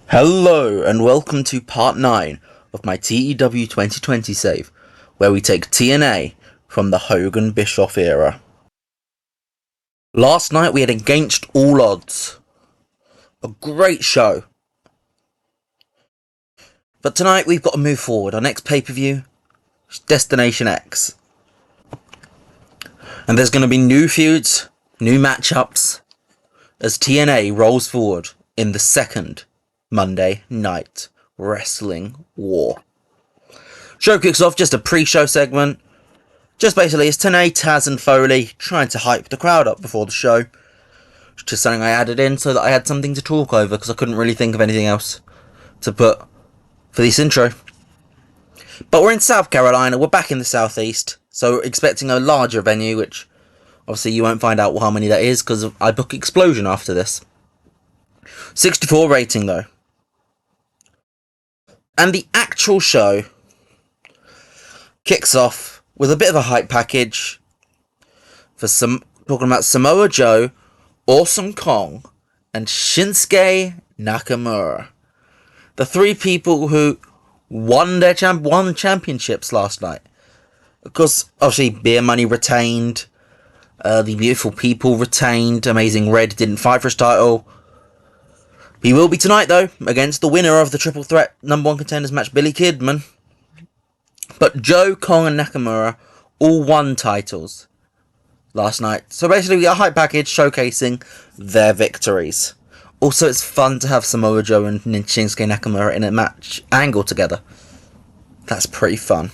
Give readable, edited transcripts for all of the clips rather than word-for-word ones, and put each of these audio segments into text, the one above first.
Hello and welcome to part 9 of my TEW 2020 save, where we take TNA from the Hogan Bischoff era. Last night we had Against All Odds. A great show. But tonight we've got to move forward. Our next pay-per-view is Destination X. And there's going to be new feuds, new matchups, as TNA rolls forward in the second Monday Night Wrestling War. Show kicks off, just a pre-show segment. Just basically, it's TNA, Taz and Foley trying to hype the crowd up before the show. It's just something I added in so that I had something to talk over, because I couldn't really think of anything else to put for this intro. But we're in South Carolina, we're back in the Southeast, so expecting a larger venue, which obviously you won't find out how many that is, because I book Explosion after this. 64 rating though. And the actual show kicks off with a bit of a hype package for talking about Samoa Joe, Awesome Kong, and Shinsuke Nakamura. The three people who won championships last night. Of course, obviously, Beer Money retained. The Beautiful People retained. Amazing Red didn't fight for his title. He will be tonight, though, against the winner of the Triple Threat number 1 contenders match, Billy Kidman. But Joe, Kong, and Nakamura all won titles last night. So basically, we got a hype package showcasing their victories. Also, it's fun to have Samoa Joe and Shinsuke Nakamura in a match angle together. That's pretty fun.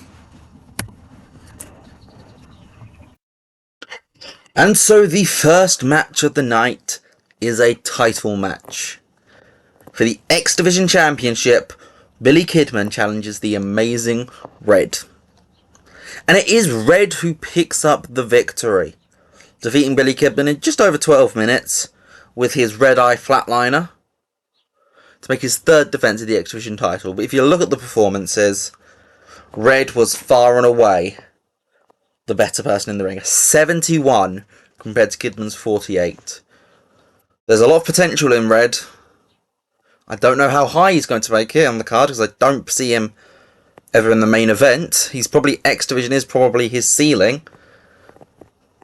And so the first match of the night is a title match. For the X Division Championship, Billy Kidman challenges the Amazing Red. And it is Red who picks up the victory, defeating Billy Kidman in just over 12 minutes with his Red Eye Flatliner to make his third defense of the X Division title. But if you look at the performances, Red was far and away the better person in the ring. 71 compared to Kidman's 48. There's a lot of potential in Red. I don't know how high he's going to make it on the card, because I don't see him ever in the main event. He's probably, X Division is probably his ceiling,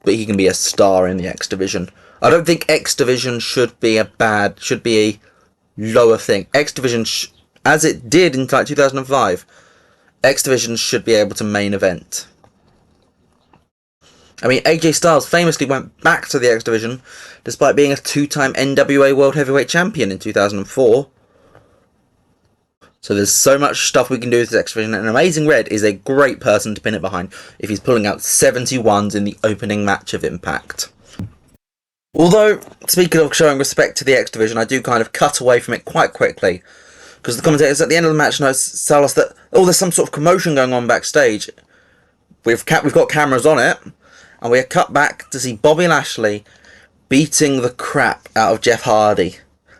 but he can be a star in the X Division. I don't think X Division should be a lower thing. X Division, as it did in like 2005, X Division should be able to main event. I mean, AJ Styles famously went back to the X Division despite being a 2-time NWA World Heavyweight Champion in 2004. So there's so much stuff we can do with the X Division, and Amazing Red is a great person to pin it behind if he's pulling out 71s in the opening match of Impact. Although, speaking of showing respect to the X Division, I do kind of cut away from it quite quickly, because the commentators at the end of the match tell us that, oh, there's some sort of commotion going on backstage. We've got cameras on it. And we are cut back to see Bobby Lashley beating the crap out of Jeff Hardy,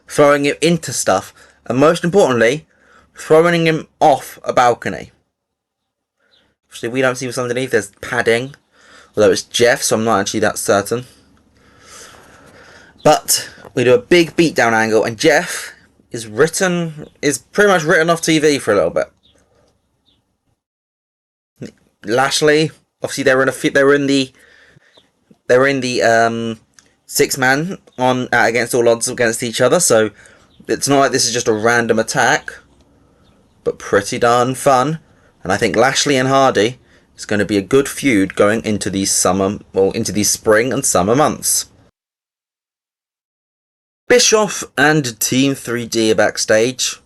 throwing him into stuff, and most importantly, throwing him off a balcony. Obviously, we don't see what's underneath. There's padding, although it's Jeff, so I'm not actually that certain. But we do a big beatdown angle, and Jeff is pretty much written off TV for a little bit. Lashley, obviously, they were in the 6-man on Against All Odds against each other, so it's not like this is just a random attack, but pretty darn fun. And I think Lashley and Hardy is going to be a good feud going into these spring and summer months. Bischoff and Team 3D are backstage,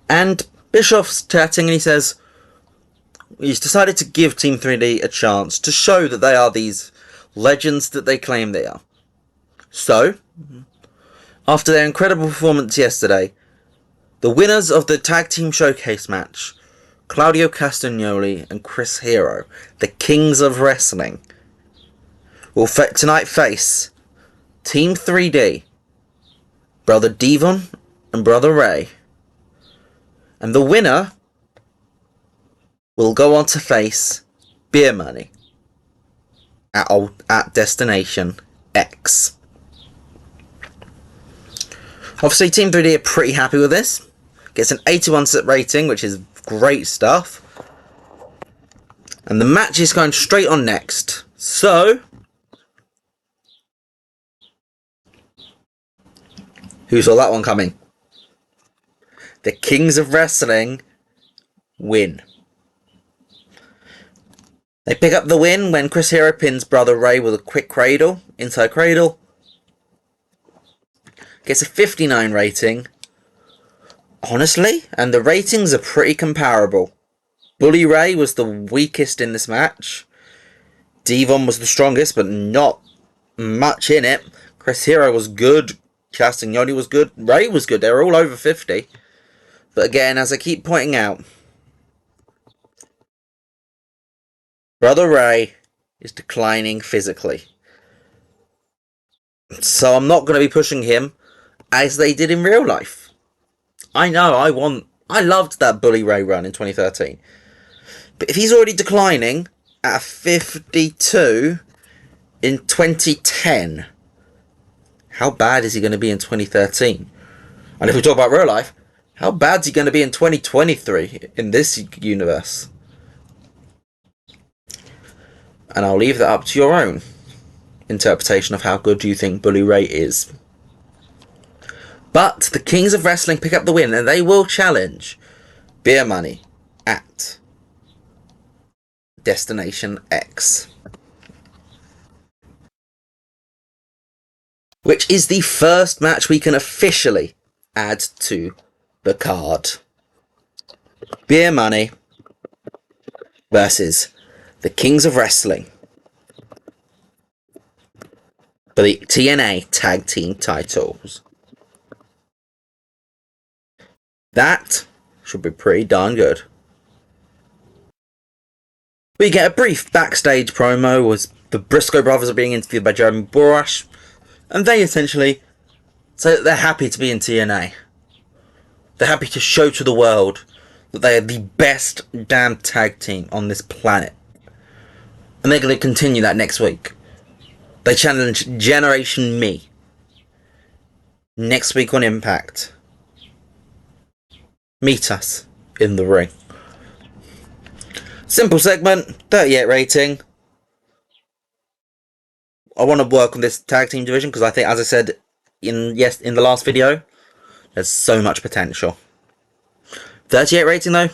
and Bischoff's chatting and he says he's decided to give Team 3D a chance to show that they are these legends that they claim they are. So, after their incredible performance yesterday, the winners of the Tag Team Showcase match, Claudio Castagnoli and Chris Hero, the Kings of Wrestling, will tonight face Team 3D, Brother Devon and Brother Ray. And the winner will go on to face Beer Money at Destination X. Obviously, Team 3D are pretty happy with this. Gets an 81 rating, which is great stuff. And the match is going straight on next. So, who saw that one coming? The Kings of Wrestling win. They pick up the win when Chris Hero pins Brother Ray with a quick cradle, inside cradle. Gets a 59 rating. Honestly, and the ratings are pretty comparable. Bully Ray was the weakest in this match. Devon was the strongest, but not much in it. Chris Hero was good. Castagnoli was good. Ray was good. They were all over 50. But again, as I keep pointing out, Brother Ray is declining physically. So I'm not going to be pushing him as they did in real life. I know, I loved that Bully Ray run in 2013. But if he's already declining at 52 in 2010, how bad is he going to be in 2013? And if we talk about real life, how bad is he going to be in 2023 in this universe? And I'll leave that up to your own interpretation of how good you think Bully Ray is. But the Kings of Wrestling pick up the win, and they will challenge Beer Money at Destination X, which is the first match we can officially add to the card. Beer Money versus the Kings of Wrestling for the TNA Tag Team titles. That should be pretty darn good. We get a brief backstage promo as the Briscoe brothers are being interviewed by Jeremy Borash, and they essentially say that they're happy to be in TNA. They're happy to show to the world that they are the best damn tag team on this planet. And they're going to continue that next week. They challenge Generation Me next week on Impact. Meet us in the ring. Simple segment, 38 rating. I want to work on this tag team division because I think, as I said in the last video, there's so much potential. 38 rating though.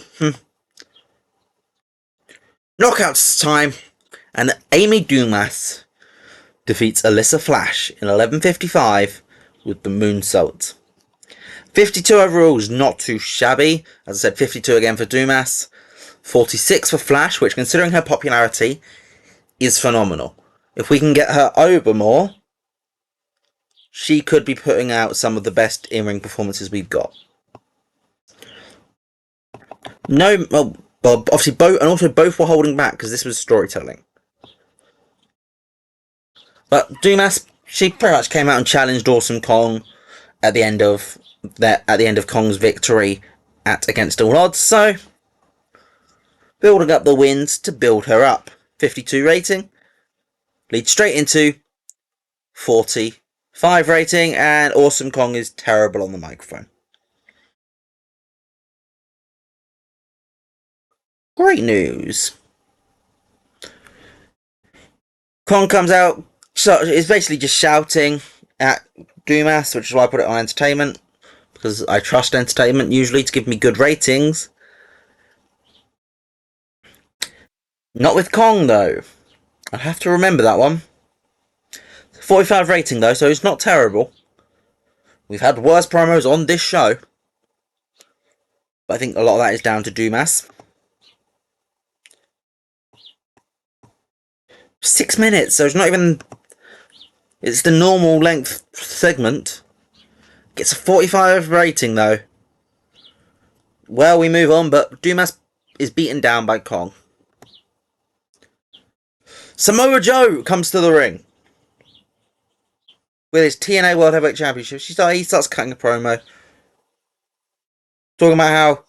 Knockouts time, and Amy Dumas defeats Alyssa Flash in 11:55 with the moonsault. 52 overall is not too shabby. As I said, 52 again for Dumas. 46 for Flash, which, considering her popularity, is phenomenal. If we can get her over more, she could be putting out some of the best in-ring performances we've got. No, well, obviously both were holding back because this was storytelling. But Dumas, she pretty much came out and challenged Awesome Kong at the end of Kong's victory against all odds. So, building up the wins to build her up. 52 rating leads straight into 45 rating, and Awesome Kong is terrible on the microphone. Great news. Kong comes out, so it's basically just shouting at Dumas, which is why I put it on entertainment, because I trust entertainment usually to give me good ratings. Not with Kong though. I have to remember that one. 45 rating though, so it's not terrible. We've had worse promos on this show, but I think a lot of that is down to Dumas. 6 minutes, so it's not even... It's the normal length segment. Gets a 45 rating though. Well, we move on, but Dumas is beaten down by Kong. Samoa Joe comes to the ring with his TNA World Heavyweight Championship. He starts cutting a promo, talking about how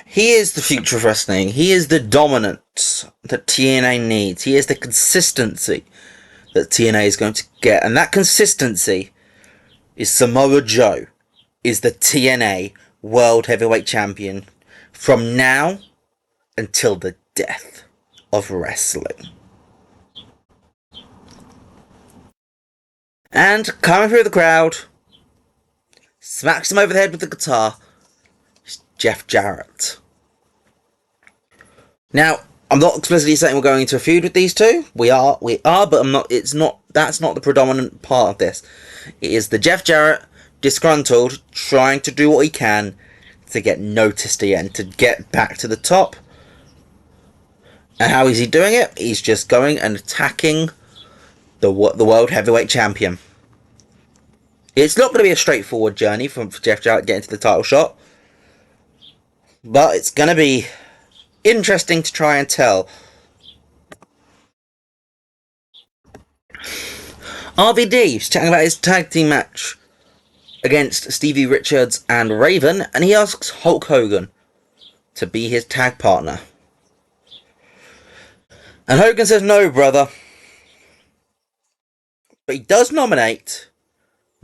he is the future of wrestling. He is the dominance that TNA needs. He is the consistency that TNA is going to get. And that consistency is Samoa Joe is the TNA World Heavyweight Champion from now until the death of wrestling. And coming through the crowd, smacks him over the head with the guitar, is Jeff Jarrett. Now, I'm not explicitly saying we're going into a feud with these two. We are, but I'm not. That's not the predominant part of this. It is the Jeff Jarrett, disgruntled, trying to do what he can to get noticed again, to get back to the top. And how is he doing it? He's just going and attacking the World Heavyweight Champion. It's not going to be a straightforward journey for Jeff Jarrett getting to the title shot, but it's going to be interesting to try and tell. RVD was chatting about his tag team match against Stevie Richards and Raven, and he asks Hulk Hogan to be his tag partner. And Hogan says no, brother. But he does nominate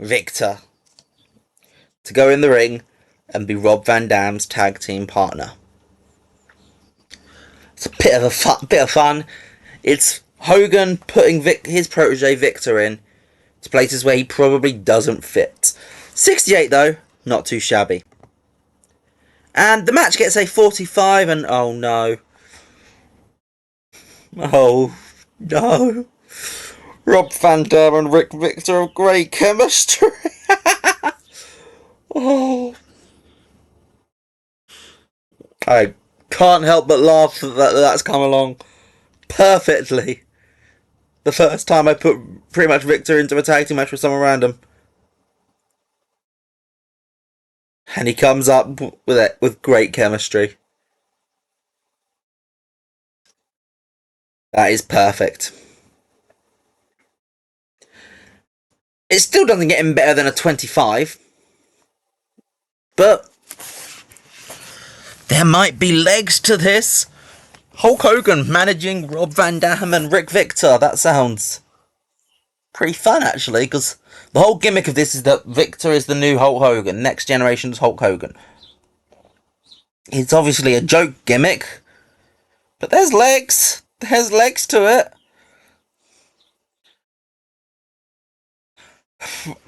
Viktor to go in the ring and be Rob Van Dam's tag team partner. It's a bit of fun. It's Hogan putting his protege Viktor in to places where he probably doesn't fit. 68 though, not too shabby. And the match gets a 45 and oh no. Oh no. Rob Van Dam and Rick Viktor have great chemistry. Oh. I can't help but laugh that that's come along perfectly. The first time I put pretty much Viktor into a tag team match with someone random. And he comes up with it with great chemistry. That is perfect. It still doesn't get him better than a 25. But there might be legs to this. Hulk Hogan managing Rob Van Dam and Rick Viktor. That sounds pretty fun, actually, because the whole gimmick of this is that Viktor is the new Hulk Hogan. Next generation's Hulk Hogan. It's obviously a joke gimmick, but there's legs. There's legs to it.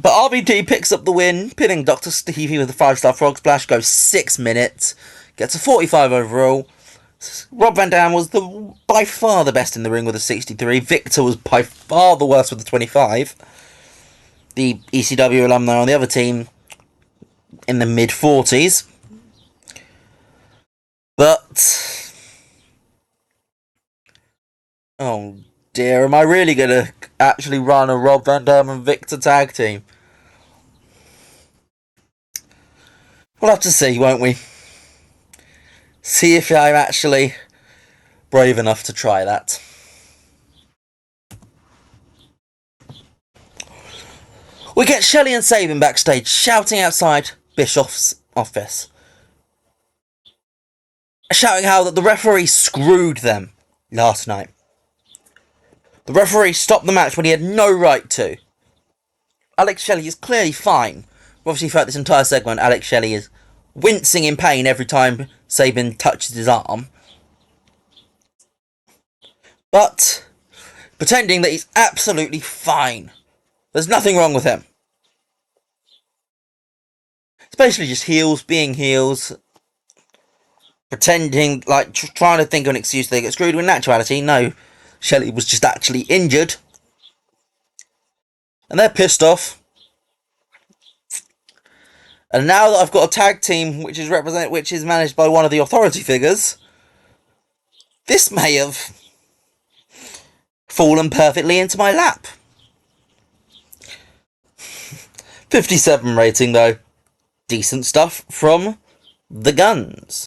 But RVD picks up the win, pinning Dr. Stevie with a 5-star frog splash, goes 6 minutes, gets a 45 overall. Rob Van Dam was by far the best in the ring with a 63. Viktor was by far the worst with a 25. The ECW alumni on the other team in the mid-40s. But oh dear, am I really going to actually run a Rob Van Dam and Viktor tag team? We'll have to see, won't we? See if I'm actually brave enough to try that. We get Shelley and Sabin backstage shouting outside Bischoff's office. Shouting how that the referee screwed them last night. The referee stopped the match when he had no right to. Alex Shelley is clearly fine. Obviously throughout this entire segment, Alex Shelley is wincing in pain every time Sabin touches his arm. But pretending that he's absolutely fine. There's nothing wrong with him. It's basically just heels being heels. Pretending, like, trying to think of an excuse they get screwed when in actuality, no. Shelley was just actually injured. And they're pissed off. And now that I've got a tag team which is managed by one of the authority figures, this may have fallen perfectly into my lap. 57 rating though. Decent stuff from the Guns.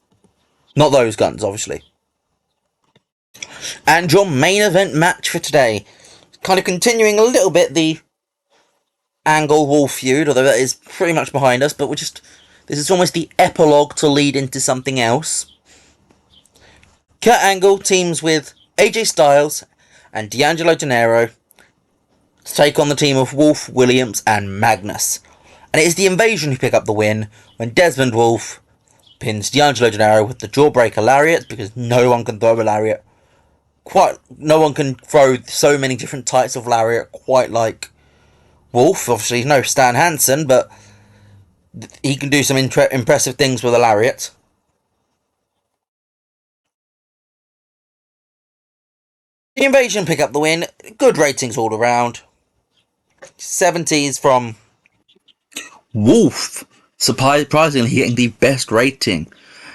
Not those Guns, obviously. And your main event match for today. Kind of continuing a little bit the Angle Wolf feud, although that is pretty much behind us, but this is almost the epilogue to lead into something else. Kurt Angle teams with AJ Styles and D'Angelo Dinero to take on the team of Wolf, Williams and Magnus. And it is the Invasion who pick up the win when Desmond Wolfe pins D'Angelo Gennaro with the Jawbreaker Lariat, because no one can throw a lariat. No one can throw so many different types of lariat quite like Wolfe. Obviously, he's no Stan Hansen, but he can do some impressive things with a lariat. The Invasion pick up the win. Good ratings all around. 70s from Wolfe, surprisingly getting the best rating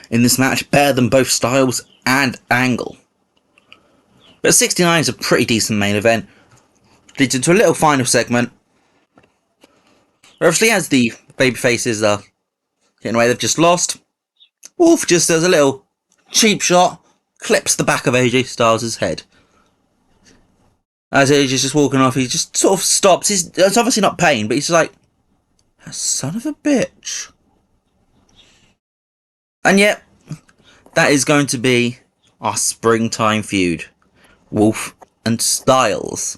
in this match, better than both Styles and Angle. But 69 is a pretty decent main event. Leads into a little final segment. Obviously, as the babyfaces are getting away, they've just lost. Wolfe just does a little cheap shot, clips the back of AJ Styles' head. As AJ's just walking off, he just sort of stops. It's obviously not pain, but he's like, son of a bitch. And yet, that is going to be our springtime feud. Wolfe and Styles.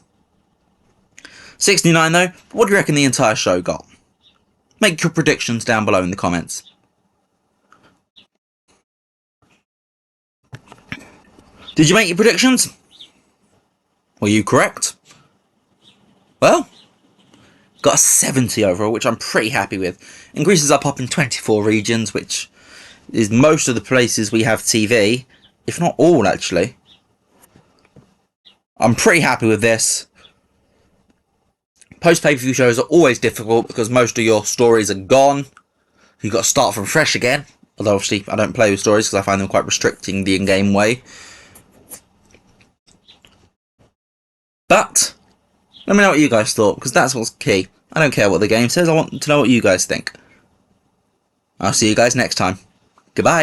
69 though, what do you reckon the entire show got? Make your predictions down below in the comments. Did you make your predictions? Were you correct? Well, got a 70 overall, which I'm pretty happy with. Increases up in 24 regions, which is most of the places we have TV, if not all actually. I'm pretty happy with this. Post pay-per-view shows are always difficult because most of your stories are gone. You've got to start from fresh again. Although obviously I don't play with stories because I find them quite restricting the in-game way. But let me know what you guys thought, because that's what's key. I don't care what the game says, I want to know what you guys think. I'll see you guys next time. Goodbye.